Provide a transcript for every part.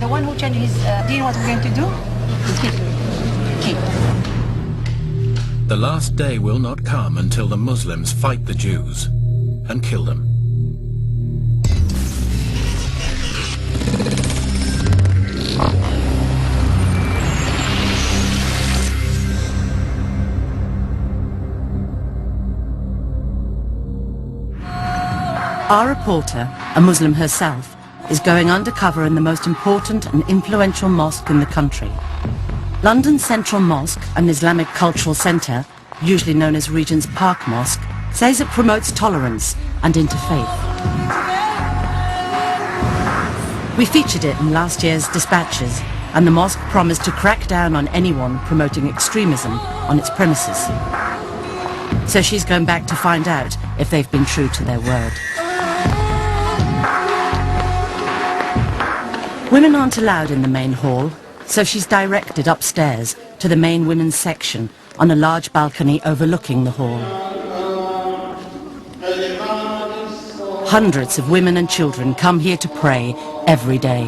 The one who changed his deen, what we're going to do? Keep. The last day will not come until the Muslims fight the Jews and kill them. Our reporter, a Muslim herself, is going undercover in the most important and influential mosque in the country. London's Central Mosque, an Islamic cultural centre, usually known as Regent's Park Mosque, says it promotes tolerance and interfaith. We featured it in last year's dispatches, and the mosque promised to crack down on anyone promoting extremism on its premises. So she's going back to find out if they've been true to their word. Women aren't allowed in the main hall, so she's directed upstairs to the main women's section on a large balcony overlooking the hall. Hundreds of women and children come here to pray every day.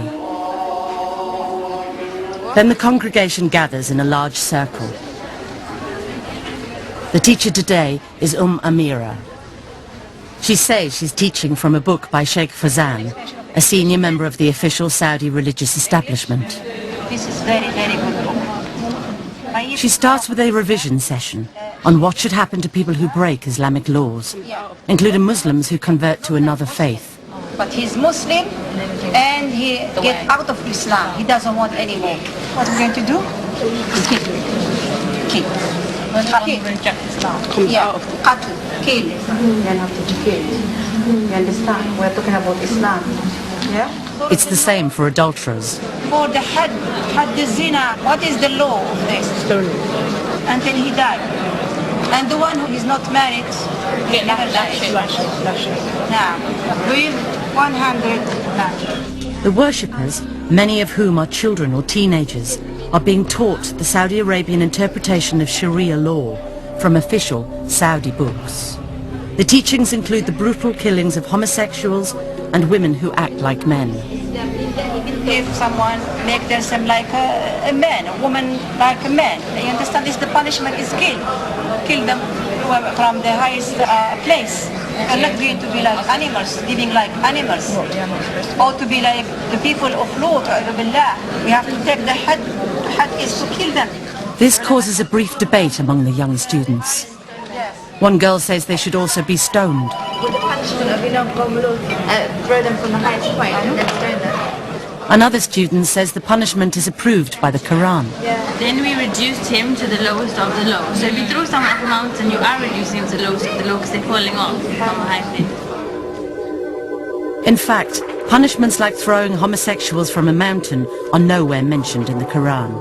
Then the congregation gathers in a large circle. The teacher today is Amira. She says she's teaching from a book by Sheikh Fazan, a senior member of the official Saudi religious establishment. This is very, very good book. She starts with a revision session on what should happen to people who break Islamic laws, including Muslims who convert to another faith. But he's Muslim and he get out of Islam. He doesn't want any more. What we're going to do? Keep. Reject Islam. Yeah. Qatl. Kill. You have to kill. You understand? We're talking about Islam. Yeah? It's the same for adulterers. For the had the zina, what is the law of this? Stoning. Until he died. And the one who is not married, he never dies. Now, with 100 lash. The worshippers, many of whom are children or teenagers, are being taught the Saudi Arabian interpretation of Sharia law from official Saudi books. The teachings include the brutal killings of homosexuals and women who act like men. If someone make themselves like a man, a woman like a man, you understand this, the punishment is kill. Kill them from the highest place. And not going to be like animals, living like animals. Or to be like the people of Lut, we have to take the had. The had is to kill them. This causes a brief debate among the young students. One girl says they should also be stoned. With the punishment of, throw them from the highest point and then stone them. Another student says the punishment is approved by the Quran. Then we reduced him to the lowest of the low. So if you throw someone off a mountain, you are reducing him to the lowest of the low because they're falling off from a high place. In fact, punishments like throwing homosexuals from a mountain are nowhere mentioned in the Quran.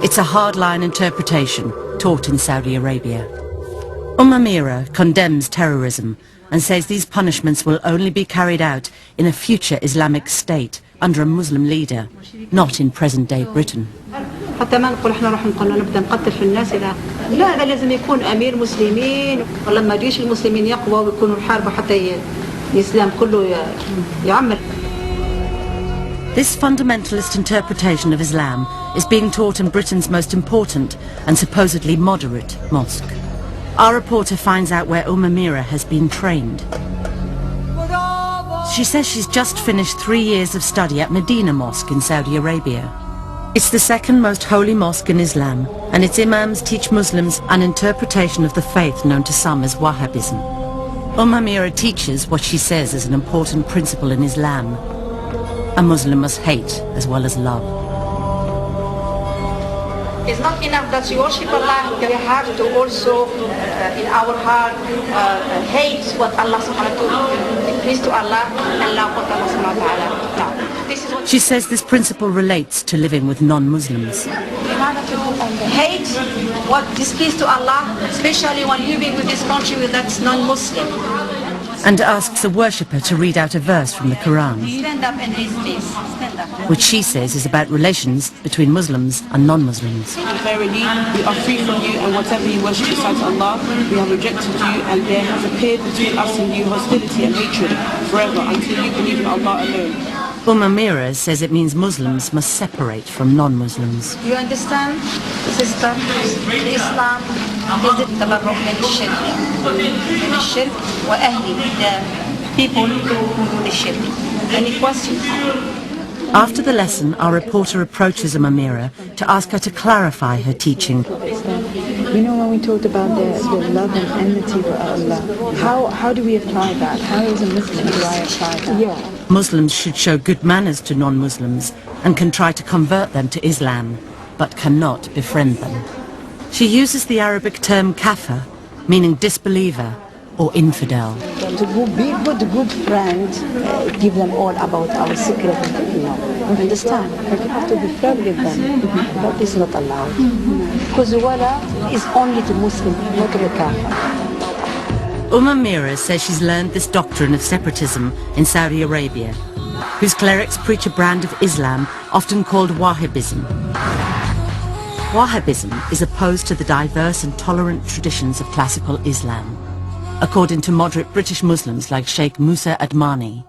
It's a hardline interpretation taught in Saudi Arabia. Amira condemns terrorism and says these punishments will only be carried out in a future Islamic state under a Muslim leader, not in present-day Britain. حتى ما نقول احنا راح نبدا نقتل في الناس لا هذا لازم يكون امير مسلمين ولما جيش المسلمين يقوى ويكونوا يحاربوا حتى الاسلام كله يعمر. This fundamentalist interpretation of Islam is being taught in Britain's most important and supposedly moderate mosque. Our reporter finds out where Amira has been trained. She says she's just finished 3 years of study at Medina Mosque in Saudi Arabia. It's the second most holy mosque in Islam, and its imams teach Muslims an interpretation of the faith known to some as Wahhabism. Amira teaches what she says is an important principle in Islam. A Muslim must hate as well as love. It's not enough that you worship Allah, you have to also, in our heart, hate what Allah subhanahu wa ta'ala, please to Allah, and love what Allah subhanahu wa ta'ala. This is what She says this principle relates to living with non-Muslims. hate what displeases to Allah, especially when living with this country that's non-Muslim. And asks a worshipper to read out a verse from the Quran, Stand up and read, please. Stand up. which she says is about relations between Muslims and non-Muslims. Verily, we are free from you, and whatever you worship besides Allah, we have rejected you, and there has appeared between us and you hostility and hatred forever until you believe in Allah alone. Mira says it means Muslims must separate from non-Muslims. You understand, sister? Islam is the tabarruk min al-shirk wa ahli, the people who do the shirk. Any questions? After the lesson, our reporter approaches Mira to ask her to clarify her teaching. You know, when we talked about the love and enmity for Allah, how do we apply that? How as a Muslim do I apply that? Yeah. Muslims should show good manners to non-Muslims and can try to convert them to Islam, but cannot befriend them. She uses the Arabic term kafir, meaning disbeliever or infidel. To be good friend, give them all about our secret, understand? You have to be friend with them, but it's not allowed. Because wala is only to Muslim, not to the kafir. Mira says she's learned this doctrine of separatism in Saudi Arabia, whose clerics preach a brand of Islam often called Wahhabism. Wahhabism is opposed to the diverse and tolerant traditions of classical Islam, according to moderate British Muslims like Sheikh Musa Admani,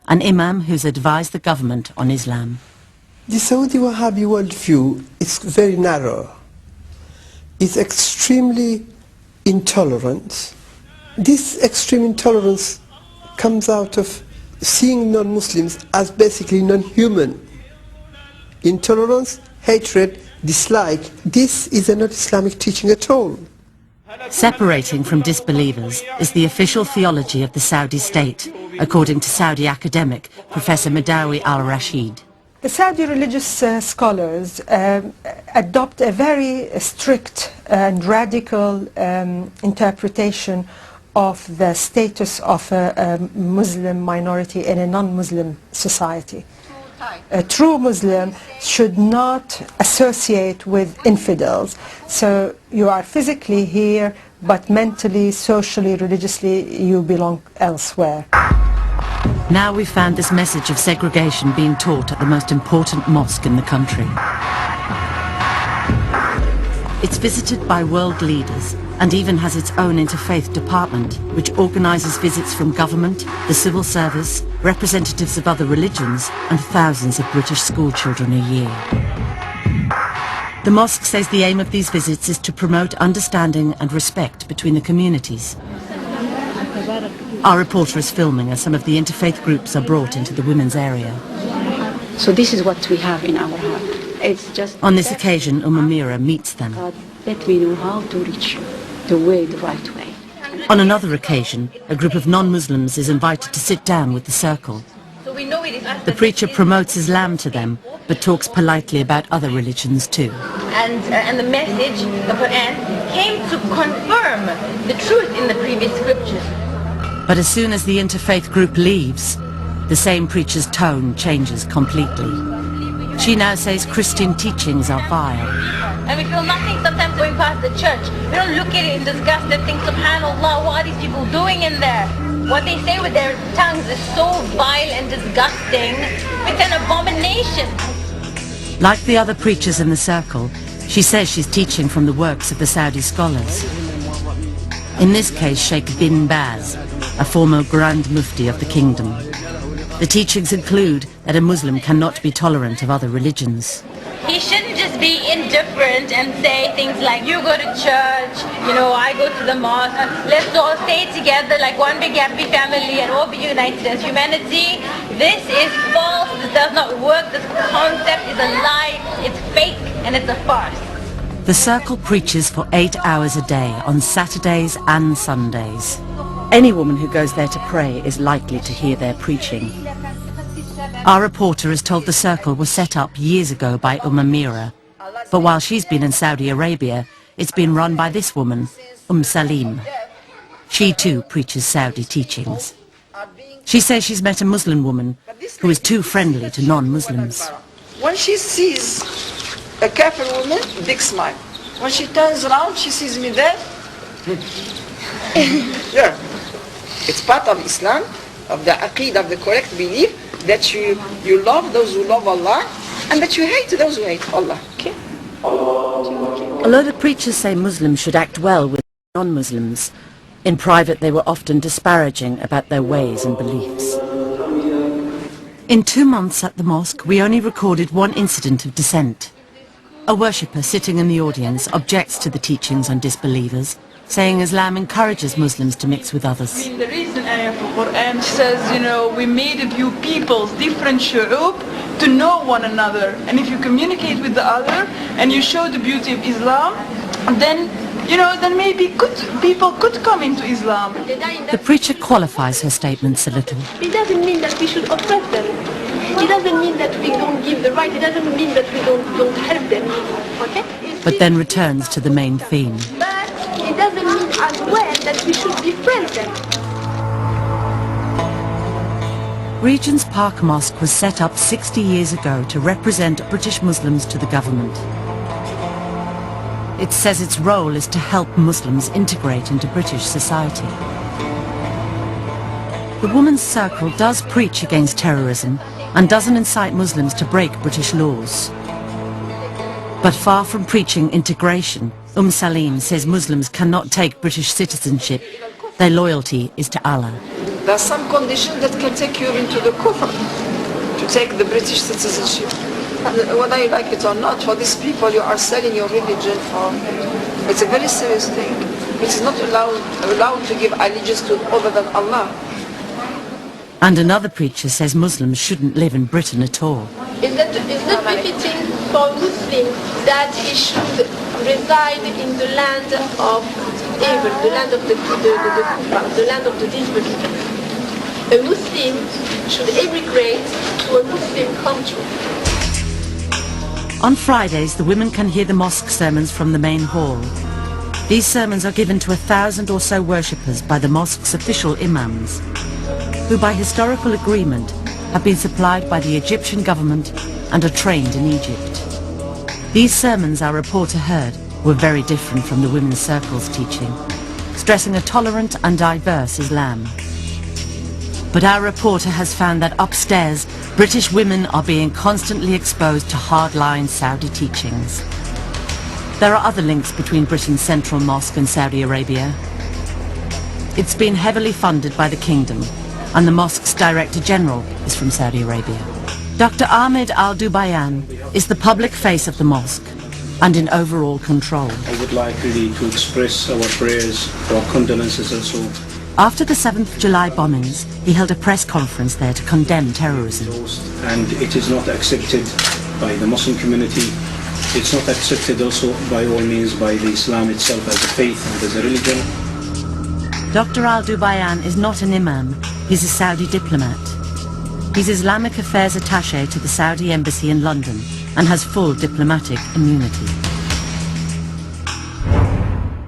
an imam who's advised the government on Islam. The Saudi Wahhabi worldview is very narrow. It's extremely intolerant. This extreme intolerance comes out of seeing non-Muslims as basically non-human. Intolerance, hatred, dislike, this is not Islamic teaching at all. Separating from disbelievers is the official theology of the Saudi state, according to Saudi academic Professor Madawi al-Rashid. The Saudi religious scholars adopt a very strict and radical interpretation of the status of a Muslim minority in a non-Muslim society. A true Muslim should not associate with infidels. So you are physically here, but mentally, socially, religiously, you belong elsewhere. Now we've found this message of segregation being taught at the most important mosque in the country. It's visited by world leaders and even has its own interfaith department, which organises visits from government, the civil service, representatives of other religions, and thousands of British school children a year. The mosque says the aim of these visits is to promote understanding and respect between the communities. Our reporter is filming as some of the interfaith groups are brought into the women's area. So this is what we have in our heart. It's just on this occasion, Mira meets them. Let me know how to reach you the right way. On another occasion, a group of non-Muslims is invited to sit down with the circle. The preacher promotes Islam to them, but talks politely about other religions too. And the message, the Quran, came to confirm the truth in the previous scriptures. But as soon as the interfaith group leaves, the same preacher's tone changes completely. She now says Christian teachings are vile. And we feel nothing sometimes going past the church. We don't look at it and disgust and think, subhanAllah, what are these people doing in there? What they say with their tongues is so vile and disgusting. It's an abomination. Like the other preachers in the circle, she says she's teaching from the works of the Saudi scholars. In this case, Sheikh bin Baz, a former Grand Mufti of the kingdom. The teachings include that a Muslim cannot be tolerant of other religions. He shouldn't just be indifferent and say things like, you go to church, I go to the mosque, let's all stay together like one big happy family and all be united as humanity. This is false, this does not work, this concept is a lie, it's fake and it's a farce. The circle preaches for 8 hours a day on Saturdays and Sundays. Any woman who goes there to pray is likely to hear their preaching. Our reporter is told the circle was set up years ago by Mira, but while she's been in Saudi Arabia, it's been run by this woman, Salim. She too preaches Saudi teachings. She says she's met a Muslim woman who is too friendly to non-Muslims. When she sees a kafir woman, big smile. When she turns around, she sees me there. Yeah. It's part of Islam, of the aqeedah, of the correct belief, that you love those who love Allah, and that you hate those who hate Allah. Okay? Although the preachers say Muslims should act well with non-Muslims, in private they were often disparaging about their ways and beliefs. In 2 months at the mosque, we only recorded one incident of dissent. A worshipper sitting in the audience objects to the teachings on disbelievers, saying Islam encourages Muslims to mix with others. The recent ayah of the Quran says, we made of you peoples, different shu'ub, to know one another. And if you communicate with the other and you show the beauty of Islam, then maybe people could come into Islam. The preacher qualifies her statements a little. It doesn't mean that we should oppress them. It doesn't mean that we don't give the right. It doesn't mean that we don't help them. Okay? But then returns to the main theme. But it doesn't mean as well that we should befriend them. Regent's Park Mosque was set up 60 years ago to represent British Muslims to the government. It says its role is to help Muslims integrate into British society. The Women's Circle does preach against terrorism and doesn't incite Muslims to break British laws. But far from preaching integration, Salim says Muslims cannot take British citizenship. Their loyalty is to Allah. There are some conditions that can take you into the kufr, to take the British citizenship. Whether you like it or not, for these people you are selling your religion for. It's a very serious thing. It is not allowed to give allegiance to other than Allah. And another preacher says Muslims shouldn't live in Britain at all. It's not befitting for a Muslim that he should reside in the land of evil, the land of the kuffar, the land of the disbelievers. A Muslim should emigrate to a Muslim country. On Fridays, the women can hear the mosque sermons from the main hall. These sermons are given to 1,000 or so worshippers by the mosque's official imams, who by historical agreement have been supplied by the Egyptian government and are trained in Egypt. These sermons, our reporter heard, were very different from the Women's Circle's teaching, stressing a tolerant and diverse Islam. But our reporter has found that upstairs, British women are being constantly exposed to hardline Saudi teachings. There are other links between Britain's Central Mosque and Saudi Arabia. It's been heavily funded by the kingdom, and the mosque's Director General is from Saudi Arabia. Dr. Ahmed Al-Dubayan is the public face of the mosque and in overall control. I would like really to express our prayers, our condolences also. After the 7th July bombings, he held a press conference there to condemn terrorism. And it is not accepted by the Muslim community. It's not accepted also by all means by the Islam itself as a faith and as a religion. Dr. Al-Dubayan is not an imam, he's a Saudi diplomat. He's Islamic Affairs Attaché to the Saudi Embassy in London and has full diplomatic immunity.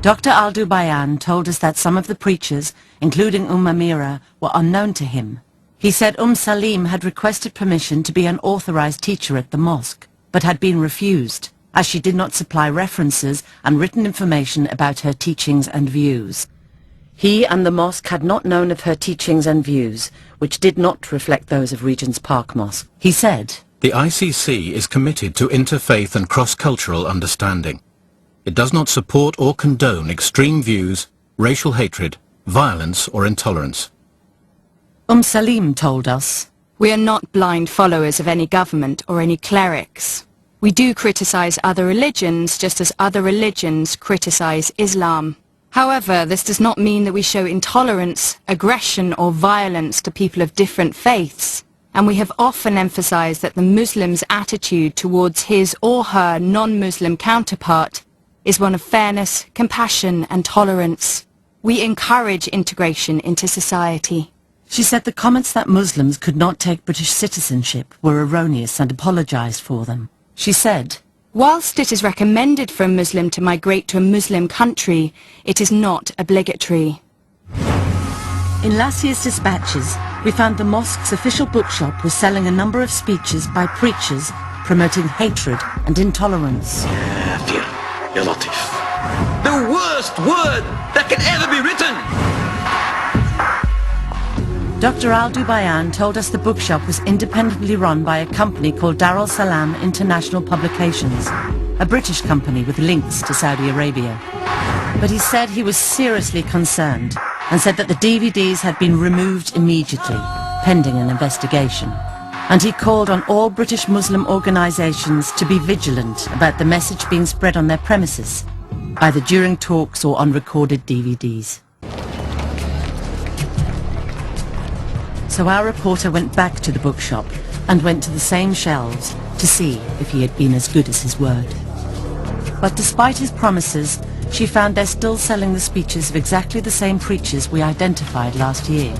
Dr. Al-Dubayan told us that some of the preachers, including Amira, were unknown to him. He said Salim had requested permission to be an authorized teacher at the mosque, but had been refused, as she did not supply references and written information about her teachings and views. He and the mosque had not known of her teachings and views, which did not reflect those of Regent's Park Mosque. He said, "The ICC is committed to interfaith and cross-cultural understanding. It does not support or condone extreme views, racial hatred, violence or intolerance." Salim told us, "We are not blind followers of any government or any clerics. We do criticize other religions just as other religions criticize Islam. However, this does not mean that we show intolerance, aggression or violence to people of different faiths. And we have often emphasized that the Muslim's attitude towards his or her non-Muslim counterpart is one of fairness, compassion and tolerance. We encourage integration into society." She said the comments that Muslims could not take British citizenship were erroneous and apologized for them. She said, "Whilst it is recommended for a Muslim to migrate to a Muslim country, it is not obligatory." In last year's dispatches, we found the mosque's official bookshop was selling a number of speeches by preachers promoting hatred and intolerance. Ya Latif. The worst word that can ever be written! Dr. Al-Dubayan told us the bookshop was independently run by a company called Dar al Salam International Publications, a British company with links to Saudi Arabia. But he said he was seriously concerned and said that the DVDs had been removed immediately, pending an investigation. And he called on all British Muslim organisations to be vigilant about the message being spread on their premises, either during talks or on recorded DVDs. So our reporter went back to the bookshop and went to the same shelves to see if he had been as good as his word. But despite his promises, she found they're still selling the speeches of exactly the same preachers we identified last year.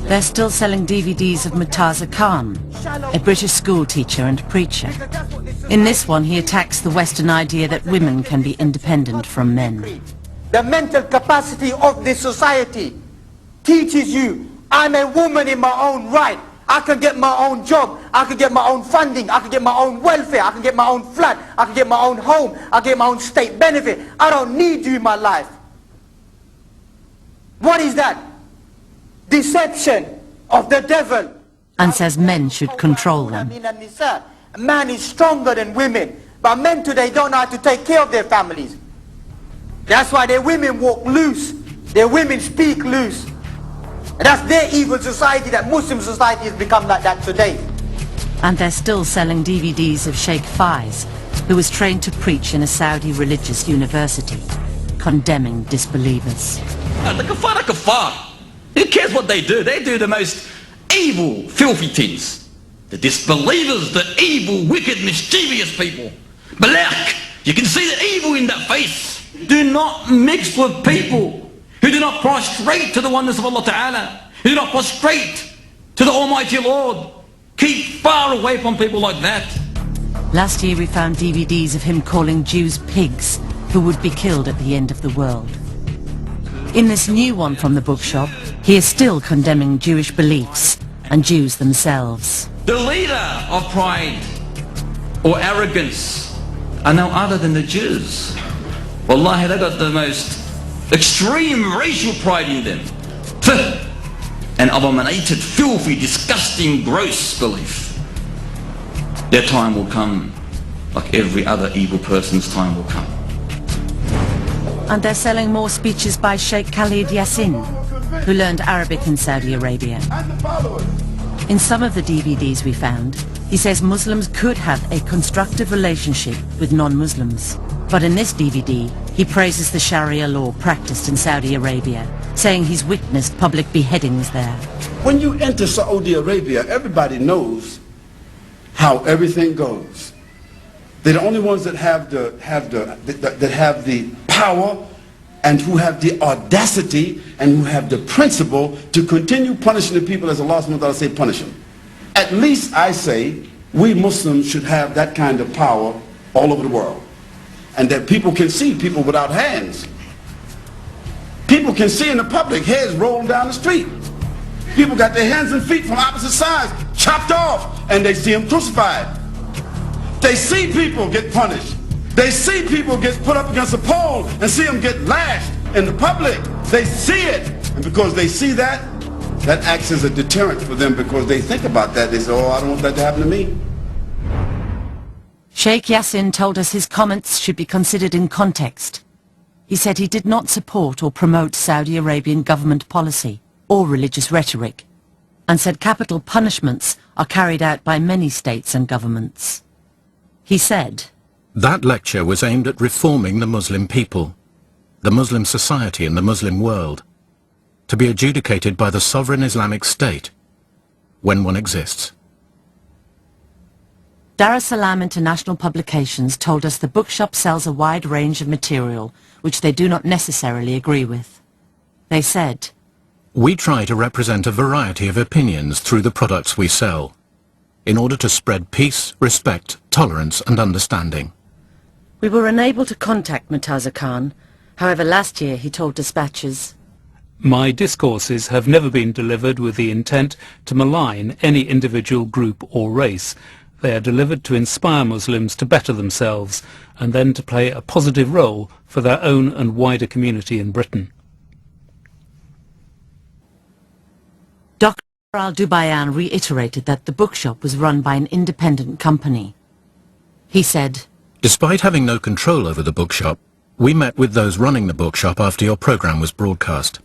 They're still selling DVDs of Murtaza Khan, a British school teacher and preacher. In this one, he attacks the Western idea that women can be independent from men. The mental capacity of this society teaches you, I'm a woman in my own right. I can get my own job, I can get my own funding, I can get my own welfare, I can get my own flat, I can get my own home, I can get my own state benefit. I don't need you in my life. What is that? Deception of the devil. And says men should control them. A man is stronger than women, but men today don't know how to take care of their families. That's why their women walk loose, their women speak loose. And that's their evil society, that Muslim society has become like that today. And they're still selling DVDs of Sheikh Faiz, who was trained to preach in a Saudi religious university, condemning disbelievers. The kafar. Who cares what they do? They do the most evil, filthy things. The disbelievers, the evil, wicked, mischievous people. Black, you can see the evil in that face. Do not mix with people who do not prostrate to the oneness of Allah Ta'ala, who do not prostrate to the Almighty Lord. Keep far away from people like that. Last year we found DVDs of him calling Jews pigs who would be killed at the end of the world. In this new one from the bookshop, he is still condemning Jewish beliefs and Jews themselves. The leader of pride or arrogance are no other than the Jews. Wallahi, they got the most extreme racial pride in them. An abominated, filthy, disgusting, gross belief. Their time will come, like every other evil person's time will come. And they're selling more speeches by Sheikh Khalid Yassin, who learned Arabic in Saudi Arabia. In some of the DVDs we found, he says Muslims could have a constructive relationship with non-Muslims. But in this DVD, he praises the Sharia law practiced in Saudi Arabia, saying he's witnessed public beheadings there. When you enter Saudi Arabia, everybody knows how everything goes. They're the only ones that have the power and who have the audacity and who have the principle to continue punishing the people as Allah subhanahu wa ta'ala say punish them. At least I say we Muslims should have that kind of power all over the world. And that people can see people without hands. People can see in the public heads rolled down the street. People got their hands and feet from opposite sides chopped off and they see them crucified. They see people get punished. They see people get put up against a pole and see them get lashed in the public. They see it. And because they see that, that acts as a deterrent for them because they think about that. They say, oh, I don't want that to happen to me. Sheikh Yassin told us his comments should be considered in context. He said he did not support or promote Saudi Arabian government policy or religious rhetoric, and said capital punishments are carried out by many states and governments. He said, that lecture was aimed at reforming the Muslim people, the Muslim society and the Muslim world, to be adjudicated by the sovereign Islamic State, when one exists. Dar es Salaam International Publications told us the bookshop sells a wide range of material which they do not necessarily agree with. They said, we try to represent a variety of opinions through the products we sell, in order to spread peace, respect, tolerance and understanding. We were unable to contact Murtaza Khan. However, last year he told dispatchers, my discourses have never been delivered with the intent to malign any individual group or race. They are delivered to inspire Muslims to better themselves and then to play a positive role for their own and wider community in Britain. Dr. Al-Dubayan reiterated that the bookshop was run by an independent company. He said, despite having no control over the bookshop, we met with those running the bookshop after your program was broadcast.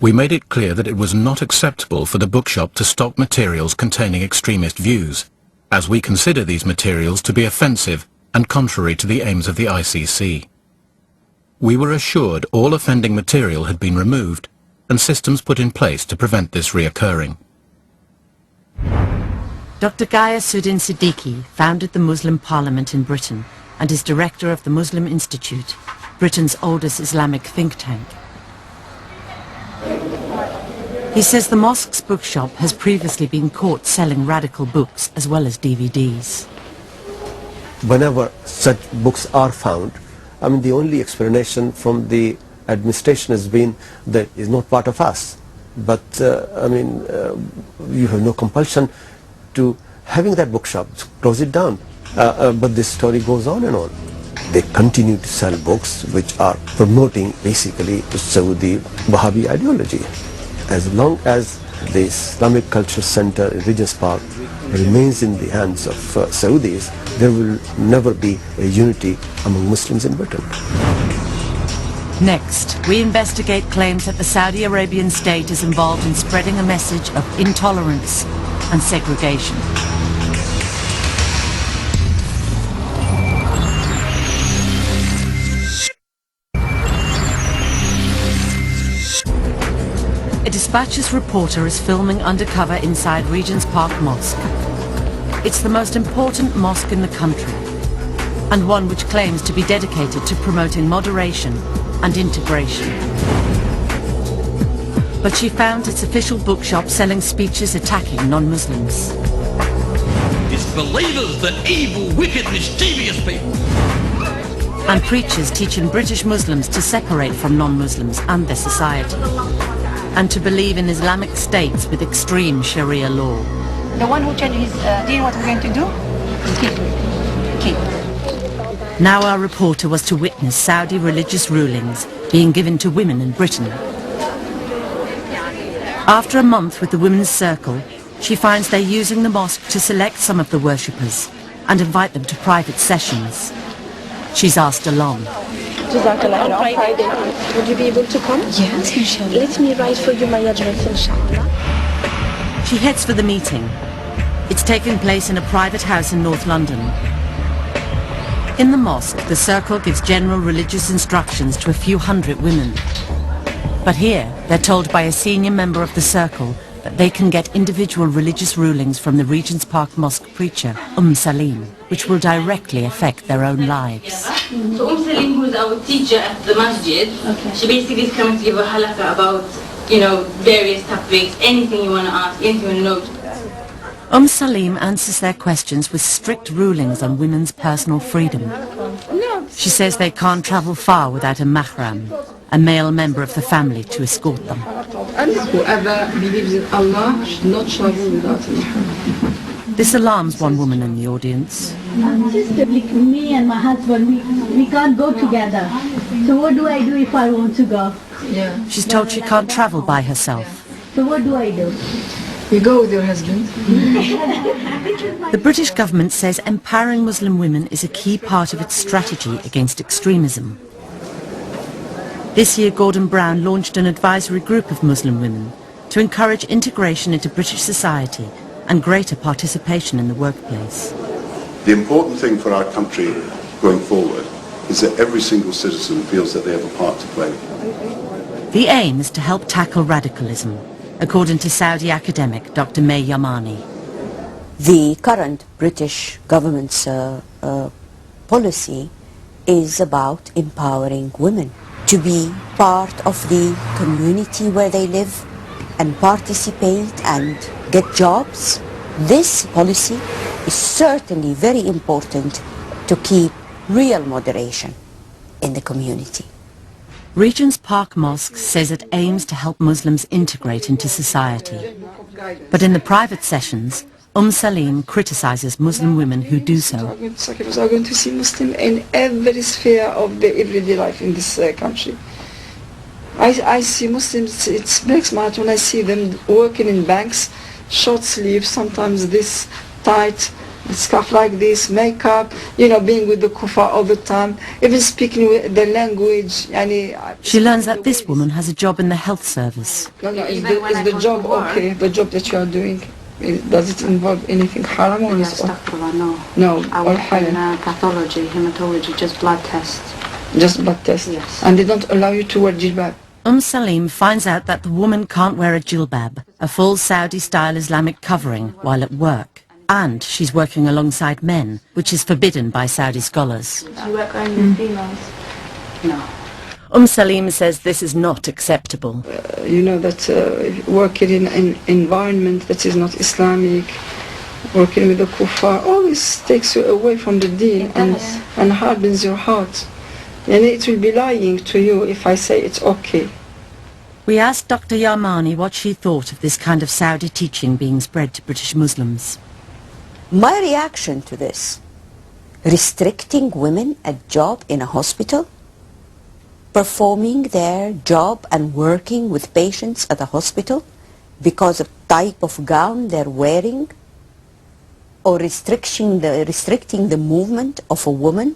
We made it clear that it was not acceptable for the bookshop to stock materials containing extremist views, as we consider these materials to be offensive and contrary to the aims of the ICC. We were assured all offending material had been removed and systems put in place to prevent this reoccurring. Dr. Ghayasuddin Siddiqui founded the Muslim Parliament in Britain and is director of the Muslim Institute, Britain's oldest Islamic think tank. He says the mosque's bookshop has previously been caught selling radical books as well as DVDs. Whenever such books are found, I mean, the only explanation from the administration has been that it's not part of us. But, you have no compulsion to having that bookshop, close it down. But this story goes on and on. They continue to sell books which are promoting basically the Saudi Wahhabi ideology. As long as the Islamic Culture Center in Regent's Park remains in the hands of Saudis, there will never be a unity among Muslims in Britain. Next, we investigate claims that the Saudi Arabian state is involved in spreading a message of intolerance and segregation. A Dispatches reporter is filming undercover inside Regent's Park Mosque. It's the most important mosque in the country, and one which claims to be dedicated to promoting moderation and integration. But she found its official bookshop selling speeches attacking non-Muslims. Disbelievers, the evil, wicked, mischievous people. And preachers teaching British Muslims to separate from non-Muslims and their society, and to believe in Islamic states with extreme Sharia law. The one who changes his deen, what we're going to do? Keep. Now our reporter was to witness Saudi religious rulings being given to women in Britain. After a month with the Women's Circle, she finds they're using the mosque to select some of the worshippers and invite them to private sessions. She's asked along. On Friday. Would you be able to come? Yes, inshallah. Let me write for you my address, inshallah. She heads for the meeting. It's taking place in a private house in North London. In the mosque, the circle gives general religious instructions to a few hundred women. But here, they're told by a senior member of the circle that they can get individual religious rulings from the Regent's Park Mosque preacher, Salim, which will directly affect their own lives. So Salim, who is our teacher at the masjid, she basically is coming to give a halakha about, various topics, anything you want to ask, anything you want to know. Salim answers their questions with strict rulings on women's personal freedom. She says they can't travel far without a mahram, a male member of the family to escort them. Whoever believes in Allah should not travel without a mahram. This alarms one woman in the audience. Sister, me and my husband, we can't go together. So what do I do if I want to go? Yeah. She's told she can't travel by herself. So what do I do? You go with your husband. The British government says empowering Muslim women is a key part of its strategy against extremism. This year, Gordon Brown launched an advisory group of Muslim women to encourage integration into British society and greater participation in the workplace. The important thing for our country going forward is that every single citizen feels that they have a part to play. The aim is to help tackle radicalism, according to Saudi academic Dr. May Yamani. The current British government's policy is about empowering women to be part of the community where they live and participate and get jobs. This policy is certainly very important to keep real moderation in the community. Regent's Park Mosque says it aims to help Muslims integrate into society. But in the private sessions, Salim criticizes Muslim women who do so. Sakibas are going to see Muslims in every sphere of their everyday life in this country. I see Muslims, it breaks my heart when I see them working in banks, short sleeves, sometimes this tight, Stuff like this, makeup, being with the kuffar all the time, even speaking with the language. She learns that this woman has a job in the health service. No, is the job okay? The job that you are doing, does it involve anything haram or is no? I work in pathology, hematology, just blood tests. Just blood tests? Yes. And they don't allow you to wear jilbab? Salim finds out that the woman can't wear a jilbab, a full Saudi-style Islamic covering, while at work. And she's working alongside men, which is forbidden by Saudi scholars. Do you work only with females? No. Salim says this is not acceptable. That working in an environment that is not Islamic, working with the kuffar, all this takes you away from the deen and hardens your heart. And it will be lying to you if I say it's okay. We asked Dr. Yarmani what she thought of this kind of Saudi teaching being spread to British Muslims. My reaction to this, restricting women a job in a hospital, performing their job and working with patients at a hospital because of type of gown they're wearing, or restricting the movement of a woman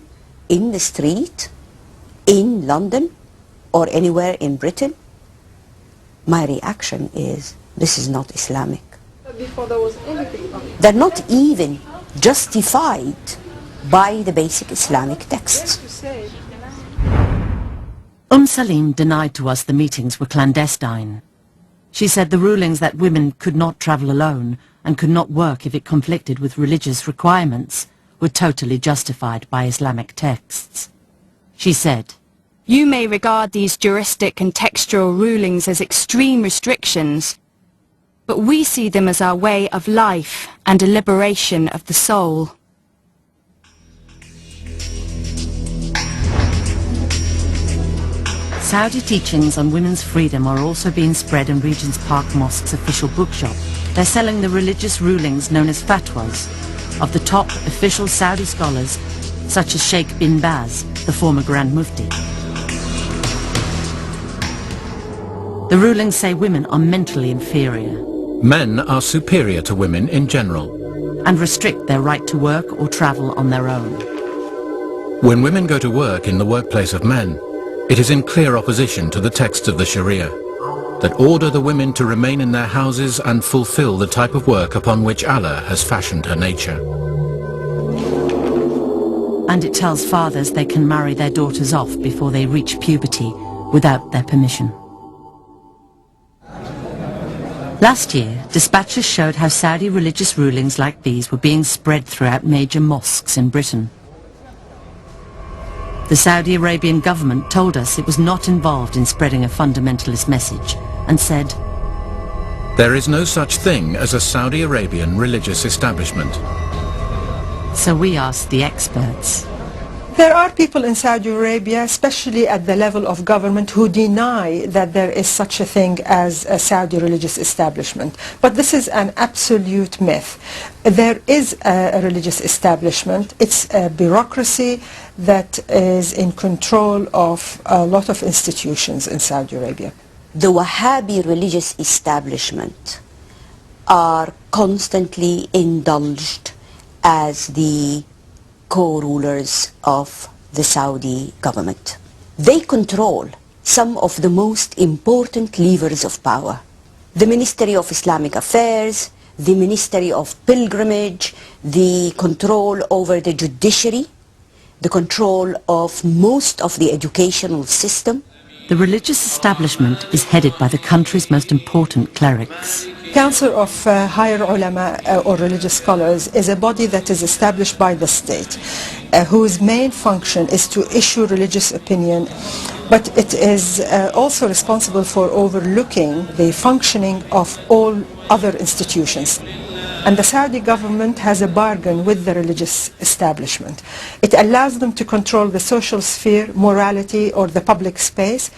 in the street, in London, or anywhere in Britain, my reaction is, this is not Islamic. Before there was anything. They're not even justified by the basic Islamic texts. Salim denied to us the meetings were clandestine. She said the rulings that women could not travel alone and could not work if it conflicted with religious requirements were totally justified by Islamic texts. She said, "You may regard these juristic and textual rulings as extreme restrictions, but we see them as our way of life and a liberation of the soul." Saudi teachings on women's freedom are also being spread in Regent's Park Mosque's official bookshop. They're selling the religious rulings known as fatwas of the top official Saudi scholars such as Sheikh bin Baz, the former Grand Mufti. The rulings say women are mentally inferior. Men are superior to women in general. And restrict their right to work or travel on their own. When women go to work in the workplace of men, it is in clear opposition to the texts of the Sharia that order the women to remain in their houses and fulfill the type of work upon which Allah has fashioned her nature. And it tells fathers they can marry their daughters off before they reach puberty without their permission. Last year, dispatches showed how Saudi religious rulings like these were being spread throughout major mosques in Britain. The Saudi Arabian government told us it was not involved in spreading a fundamentalist message and said, "There is no such thing as a Saudi Arabian religious establishment." So we asked the experts. There are people in Saudi Arabia, especially at the level of government, who deny that there is such a thing as a Saudi religious establishment. But this is an absolute myth. There is a religious establishment. It's a bureaucracy that is in control of a lot of institutions in Saudi Arabia. The Wahhabi religious establishment are constantly indulged as the co-rulers of the Saudi government. They control some of the most important levers of power. The Ministry of Islamic Affairs, the Ministry of Pilgrimage, the control over the judiciary, the control of most of the educational system. The religious establishment is headed by the country's most important clerics. Council of Higher Ulama or religious scholars is a body that is established by the state whose main function is to issue religious opinion, but it is also responsible for overlooking the functioning of all other institutions. And the Saudi government has a bargain with the religious establishment. It allows them to control the social sphere, morality, or the public space.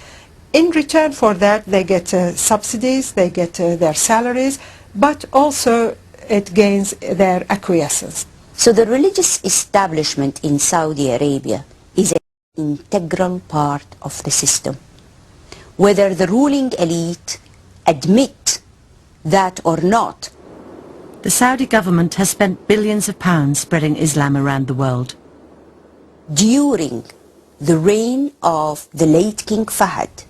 In return for that, they get subsidies, they get their salaries, but also it gains their acquiescence. So the religious establishment in Saudi Arabia is an integral part of the system. Whether the ruling elite admit that or not. The Saudi government has spent billions of pounds spreading Islam around the world. During the reign of the late King Fahd,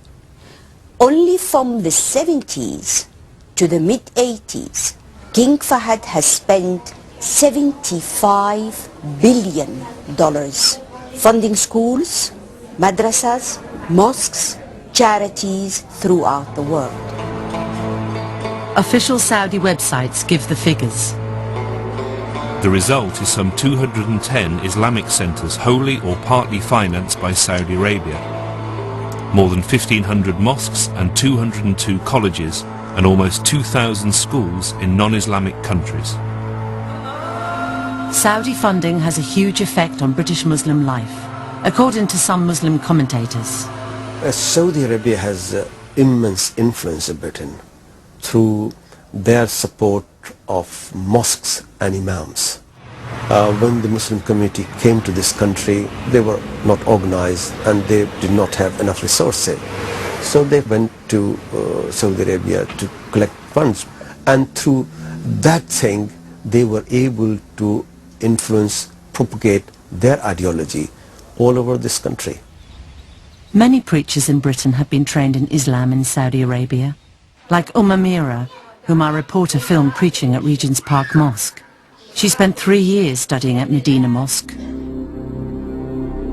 only from the 70s to the mid-80s, King Fahd has spent $75 billion funding schools, madrasas, mosques, charities throughout the world. Official Saudi websites give the figures. The result is some 210 Islamic centres wholly or partly financed by Saudi Arabia, more than 1,500 mosques and 202 colleges, and almost 2,000 schools in non-Islamic countries. Saudi funding has a huge effect on British Muslim life, according to some Muslim commentators. Saudi Arabia has immense influence in Britain through their support of mosques and imams. When the Muslim community came to this country, they were not organized and they did not have enough resources. So they went to Saudi Arabia to collect funds, and through that thing they were able to influence, propagate their ideology all over this country. Many preachers in Britain have been trained in Islam in Saudi Arabia, like Amira, whom our reporter filmed preaching at Regent's Park Mosque. She spent 3 years studying at Medina Mosque.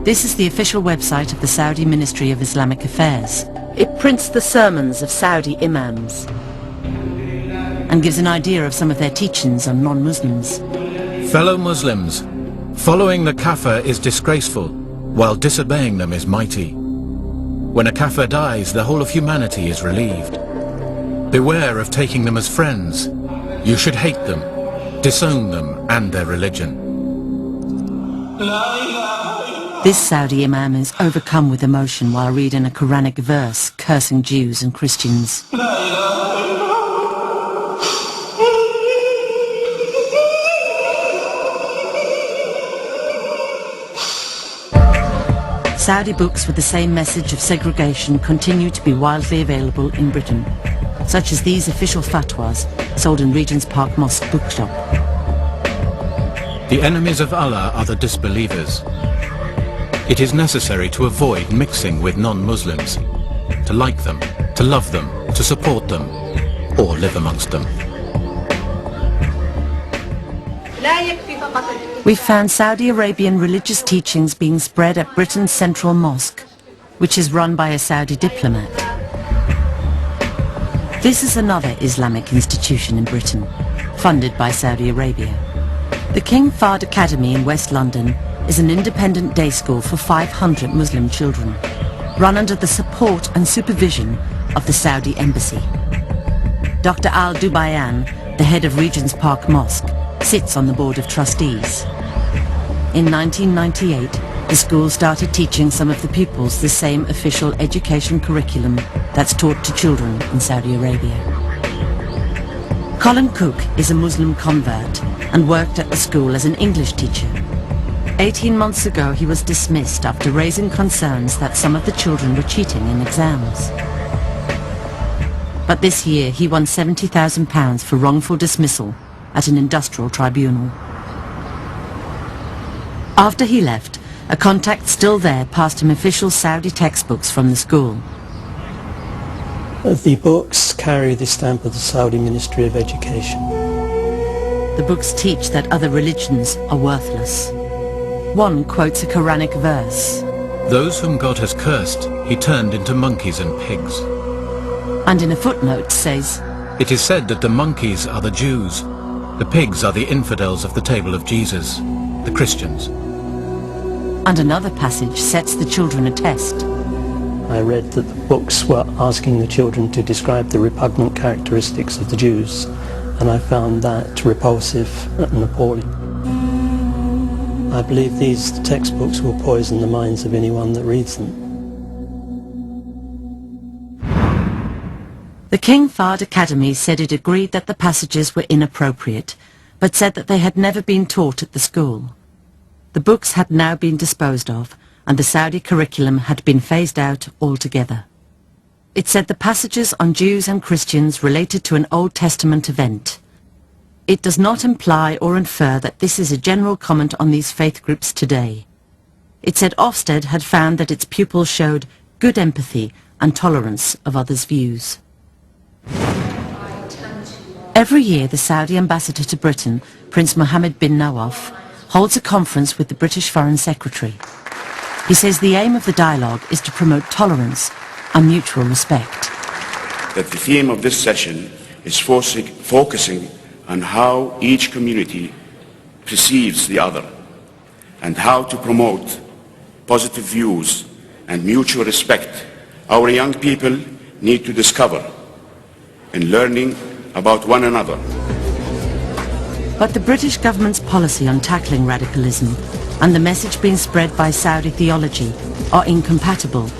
This is the official website of the Saudi Ministry of Islamic Affairs. It prints the sermons of Saudi imams and gives an idea of some of their teachings on non-Muslims. Fellow Muslims, following the kafir is disgraceful, while disobeying them is mighty. When a kafir dies, the whole of humanity is relieved. Beware of taking them as friends. You should hate them, disown them and their religion. This Saudi imam is overcome with emotion while reading a Quranic verse cursing Jews and Christians. Saudi books with the same message of segregation continue to be widely available in Britain, such as these official fatwas sold in Regent's Park Mosque bookshop. The enemies of Allah are the disbelievers. It is necessary to avoid mixing with non-Muslims, to like them, to love them, to support them, or live amongst them. We found Saudi Arabian religious teachings being spread at Britain's Central Mosque, which is run by a Saudi diplomat. This is another Islamic institution in Britain, funded by Saudi Arabia. The King Fahd Academy in West London is an independent day school for 500 Muslim children, run under the support and supervision of the Saudi Embassy. Dr. Al Dubayan, the head of Regent's Park Mosque, sits on the board of trustees. In 1998, the school started teaching some of the pupils the same official education curriculum that's taught to children in Saudi Arabia. Colin Cook is a Muslim convert and worked at the school as an English teacher. 18 months ago, he was dismissed after raising concerns that some of the children were cheating in exams. But this year, he won £70,000 for wrongful dismissal at an industrial tribunal. After he left, a contact still there passed him official Saudi textbooks from the school. The books carry the stamp of the Saudi Ministry of Education. The books teach that other religions are worthless. One quotes a Quranic verse. Those whom God has cursed, he turned into monkeys and pigs. And in a footnote says, It is said that the monkeys are the Jews, the pigs are the infidels of the table of Jesus, the Christians. And another passage sets the children a test. I read that the books were asking the children to describe the repugnant characteristics of the Jews, and I found that repulsive and appalling. I believe these textbooks will poison the minds of anyone that reads them. The King Fahd Academy said it agreed that the passages were inappropriate, but said that they had never been taught at the school. The books had now been disposed of, and the Saudi curriculum had been phased out altogether. It said the passages on Jews and Christians related to an Old Testament event. it does not imply or infer that this is a general comment on these faith groups today. It said Ofsted had found that its pupils showed good empathy and tolerance of others' views. Every year, the Saudi ambassador to Britain, Prince Mohammed bin Nawaf, holds a conference with the British Foreign Secretary. He says the aim of the dialogue is to promote tolerance and mutual respect. That the theme of this session is focusing on how each community perceives the other and how to promote positive views and mutual respect our young people need to discover in learning about one another. But the British government's policy on tackling radicalism and the message being spread by Saudi theology are incompatible,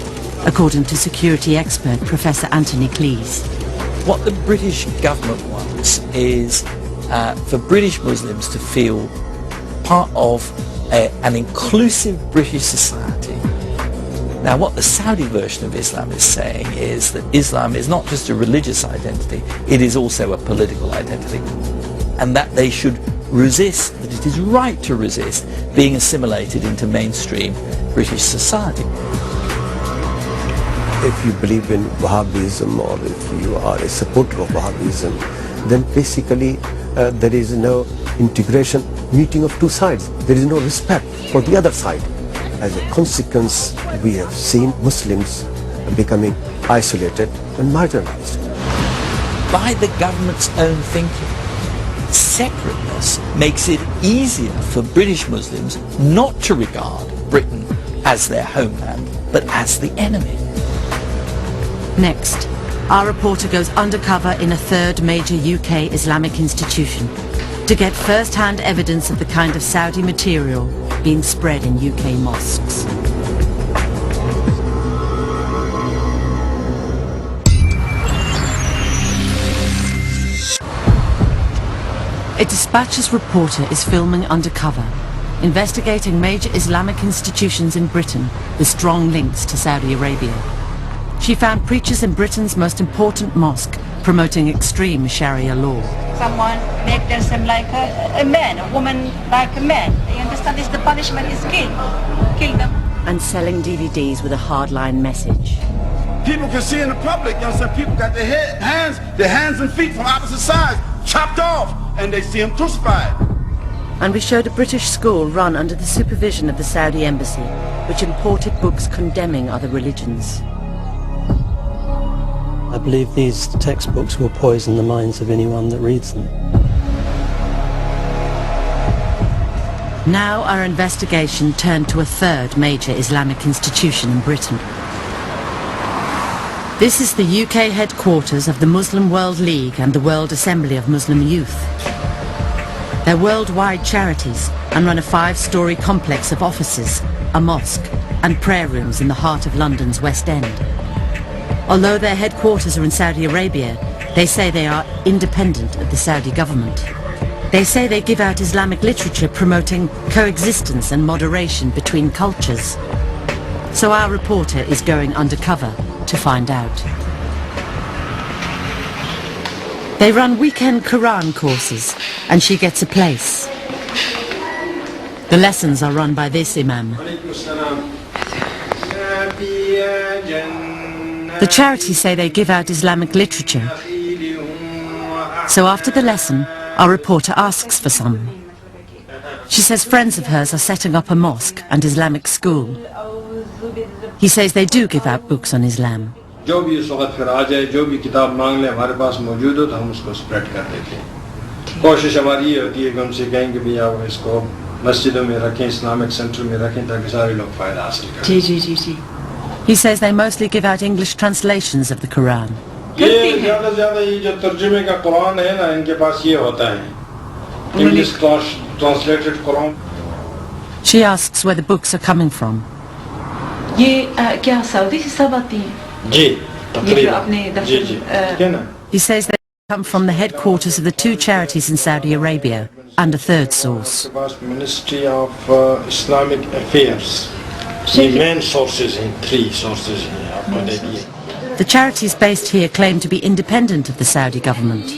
according to security expert Professor Anthony Cleese. What the British government wants is for British Muslims to feel part of an inclusive British society. Now, what the Saudi version of Islam is saying is that Islam is not just a religious identity, it is also a political identity, and that they should resist, that it is right to resist being assimilated into mainstream British society. If you believe in Wahhabism or if you are a supporter of Wahhabism, then basically there is no integration, meeting of two sides. There is no respect for the other side. As a consequence, we have seen Muslims becoming isolated and marginalized. By the government's own thinking, separateness makes it easier for British Muslims not to regard Britain as their homeland, but as the enemy. Next, our reporter goes undercover in a third major UK Islamic institution to get first-hand evidence of the kind of Saudi material being spread in UK mosques. A Dispatches reporter is filming undercover, investigating major Islamic institutions in Britain with strong links to Saudi Arabia. She found preachers in Britain's most important mosque promoting extreme Sharia law. Someone make them like a man, a woman like a man. You understand? This the punishment is kill them. And selling DVDs with a hardline message. People can see in the public, you know, some people got their hands and feet from opposite sides chopped off, and they see them crucified. And we showed a British school run under the supervision of the Saudi embassy, which imported books condemning other religions. I believe these textbooks will poison the minds of anyone that reads them. Now our investigation turned to a third major Islamic institution in Britain. This is the UK headquarters of the Muslim World League and the World Assembly of Muslim Youth. They're worldwide charities and run a 5-storey complex of offices, a mosque and prayer rooms in the heart of London's West End. Although their headquarters are in Saudi Arabia, they say they are independent of the Saudi government. They say they give out Islamic literature promoting coexistence and moderation between cultures. So our reporter is going undercover to find out. They run weekend Quran courses and she gets a place. The lessons are run by this imam. The charities say they give out Islamic literature. So after the lesson, our reporter asks for some. She says friends of hers are setting up a mosque and Islamic school. He says they do give out books on Islam. He says they mostly give out English translations of the Quran. Translated Quran. She asks where the books are coming from. He says they come from the headquarters of the 2 charities in Saudi Arabia and a third source. Ministry of Islamic Affairs. The main sources in 3 sources. The charities based here claim to be independent of the Saudi government.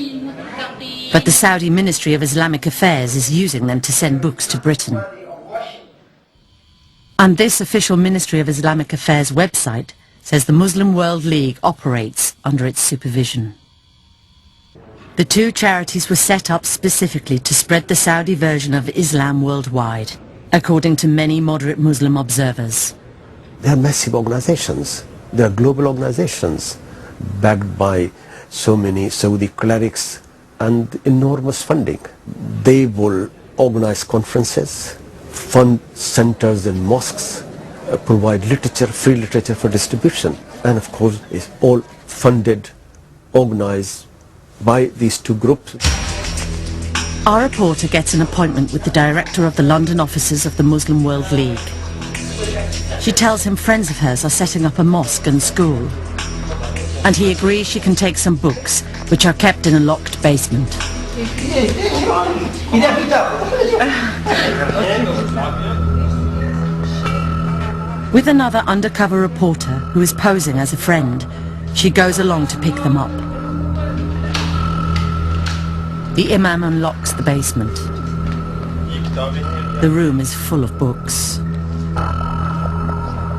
But the Saudi Ministry of Islamic Affairs is using them to send books to Britain. And this official Ministry of Islamic Affairs website says the Muslim World League operates under its supervision. The two charities were set up specifically to spread the Saudi version of Islam worldwide, according to many moderate Muslim observers. They are massive organizations. They are global organizations backed by so many Saudi clerics and enormous funding. They will organize conferences, fund centers and mosques, provide literature, free literature for distribution, and of course it's all funded, organized by these two groups. Our reporter gets an appointment with the director of the London offices of the Muslim World League. She tells him friends of hers are setting up a mosque and school, and he agrees she can take some books, which are kept in a locked basement. With another undercover reporter who is posing as a friend, she goes along to pick them up. The imam unlocks the basement. The room is full of books.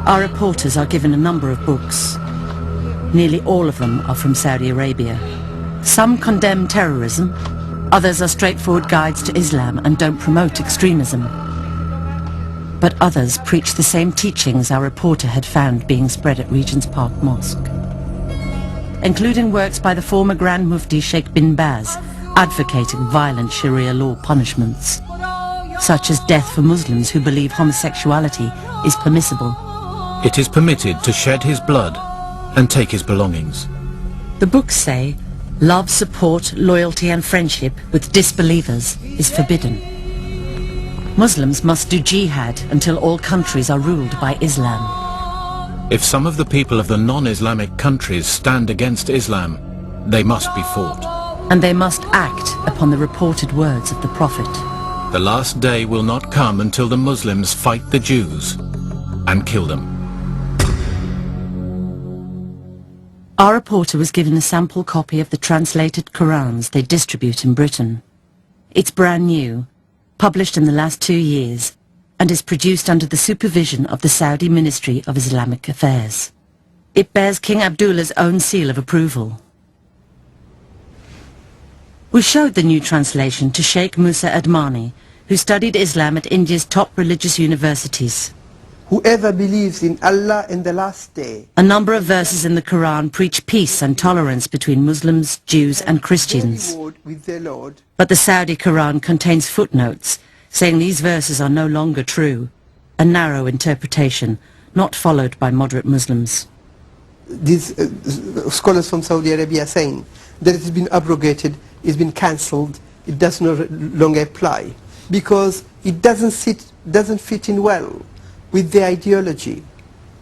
Our reporters are given a number of books. Nearly all of them are from Saudi Arabia. Some condemn terrorism, others are straightforward guides to Islam and don't promote extremism. But others preach the same teachings our reporter had found being spread at Regent's Park Mosque, including works by the former Grand Mufti Sheikh bin Baz, advocating violent Sharia law punishments, such as death for Muslims who believe homosexuality is permissible. It is permitted to shed his blood and take his belongings. The books say love, support, loyalty and friendship with disbelievers is forbidden. Muslims must do jihad until all countries are ruled by Islam. If some of the people of the non-Islamic countries stand against Islam, they must be fought. And they must act upon the reported words of the Prophet. The last day will not come until the Muslims fight the Jews and kill them. Our reporter was given a sample copy of the translated Qurans they distribute in Britain. It's brand new, published in the last 2 years, and is produced under the supervision of the Saudi Ministry of Islamic Affairs. It bears King Abdullah's own seal of approval. We showed the new translation to Sheikh Musa Admani, who studied Islam at India's top religious universities. Whoever believes in Allah in the last day. A number of verses in the Quran preach peace and tolerance between Muslims, Jews and Christians. With their Lord. But the Saudi Quran contains footnotes saying these verses are no longer true, a narrow interpretation not followed by moderate Muslims. These scholars from Saudi Arabia are saying that it has been abrogated, it's been cancelled, it does no longer apply, because it doesn't fit in well with the ideology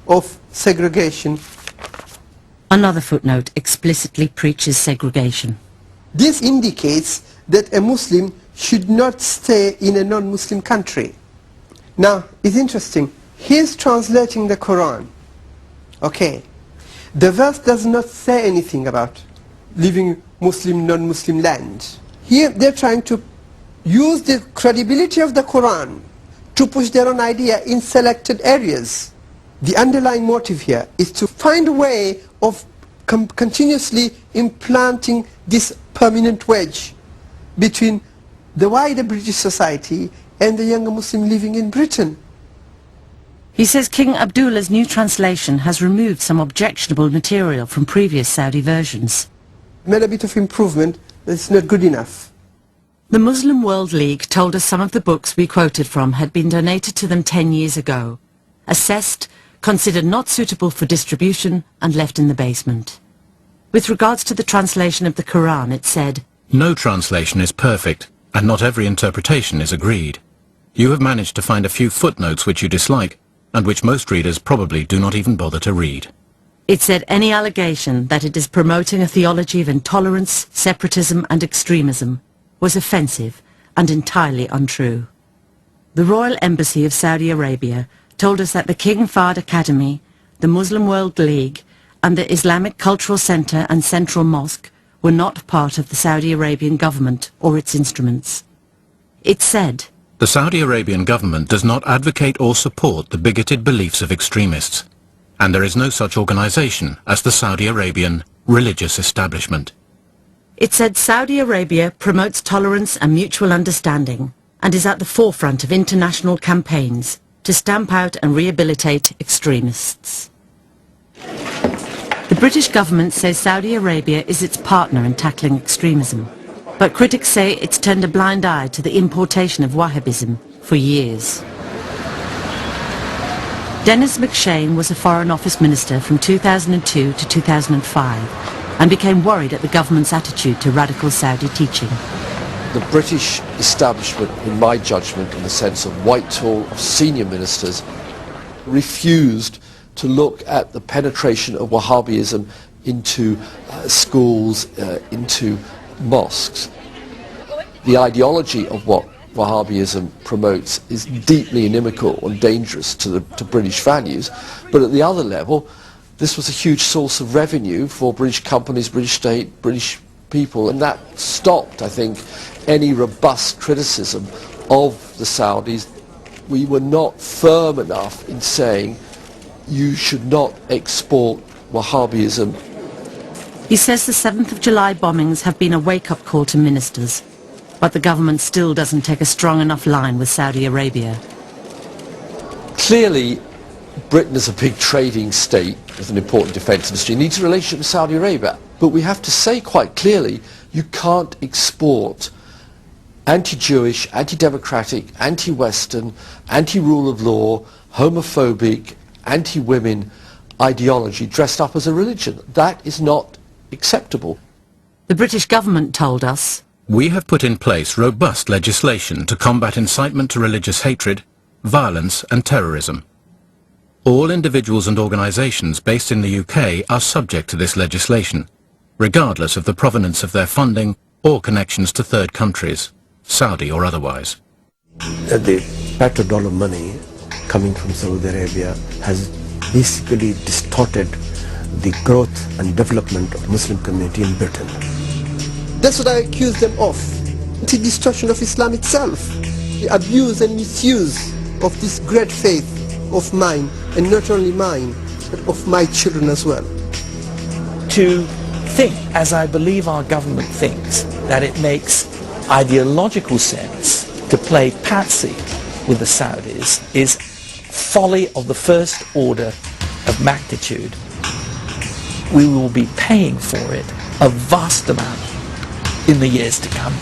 of segregation. Another footnote explicitly preaches segregation. This indicates that a Muslim should not stay in a non-Muslim country. Now, it's interesting, he's translating the Quran. Okay, the verse does not say anything about living Muslim, non-Muslim land. Here they're trying to use the credibility of the Quran to push their own idea in selected areas. The underlying motive here is to find a way of continuously implanting this permanent wedge between the wider British society and the younger Muslim living in Britain. He says King Abdullah's new translation has removed some objectionable material from previous Saudi versions. Made a bit of improvement, but it's not good enough. The Muslim World League told us some of the books we quoted from had been donated to them 10 years ago, assessed, considered not suitable for distribution and left in the basement. With regards to the translation of the Quran, it said, "No translation is perfect, and not every interpretation is agreed. You have managed to find a few footnotes which you dislike, and which most readers probably do not even bother to read." It said any allegation that it is promoting a theology of intolerance, separatism and extremism was offensive and entirely untrue. The Royal Embassy of Saudi Arabia told us that the King Fahd Academy, the Muslim World League and the Islamic Cultural Center and Central Mosque were not part of the Saudi Arabian government or its instruments. It said, "The Saudi Arabian government does not advocate or support the bigoted beliefs of extremists, and there is no such organization as the Saudi Arabian religious establishment." It said Saudi Arabia promotes tolerance and mutual understanding and is at the forefront of international campaigns to stamp out and rehabilitate extremists. The British government says Saudi Arabia is its partner in tackling extremism, but critics say it's turned a blind eye to the importation of Wahhabism for years. Dennis McShane was a Foreign Office Minister from 2002 to 2005 and became worried at the government's attitude to radical Saudi teaching. The British establishment, in my judgment, in the sense of Whitehall, of senior ministers, refused to look at the penetration of Wahhabism into schools, into mosques. The ideology of what Wahhabism promotes is deeply inimical and dangerous to British values, but at the other level, this was a huge source of revenue for British companies, British state, British people, and that stopped, I think, any robust criticism of the Saudis. We were not firm enough in saying you should not export Wahhabism. He says the 7th of July bombings have been a wake-up call to ministers, but the government still doesn't take a strong enough line with Saudi Arabia. Clearly, Britain is a big trading state with an important defence industry, needs a relationship with Saudi Arabia, but we have to say quite clearly you can't export anti-Jewish, anti-democratic, anti-Western, anti-rule of law, homophobic, anti-women ideology dressed up as a religion. That is not acceptable. The British government told us, "We have put in place robust legislation to combat incitement to religious hatred, violence and terrorism. All individuals and organisations based in the UK are subject to this legislation, regardless of the provenance of their funding or connections to third countries, Saudi or otherwise." The petrodollar money coming from Saudi Arabia has basically distorted the growth and development of Muslim community in Britain. That's what I accuse them of. The distortion of Islam itself. The abuse and misuse of this great faith of mine, and not only mine, but of my children as well. To think, as I believe our government thinks, that it makes ideological sense to play patsy with the Saudis is folly of the first order of magnitude. We will be paying for it a vast amount in the years to come.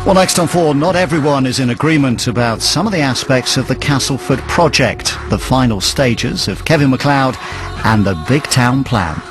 Well, next on 4, not everyone is in agreement about some of the aspects of the Castleford project, the final stages of Kevin MacLeod and the Big Town Plan.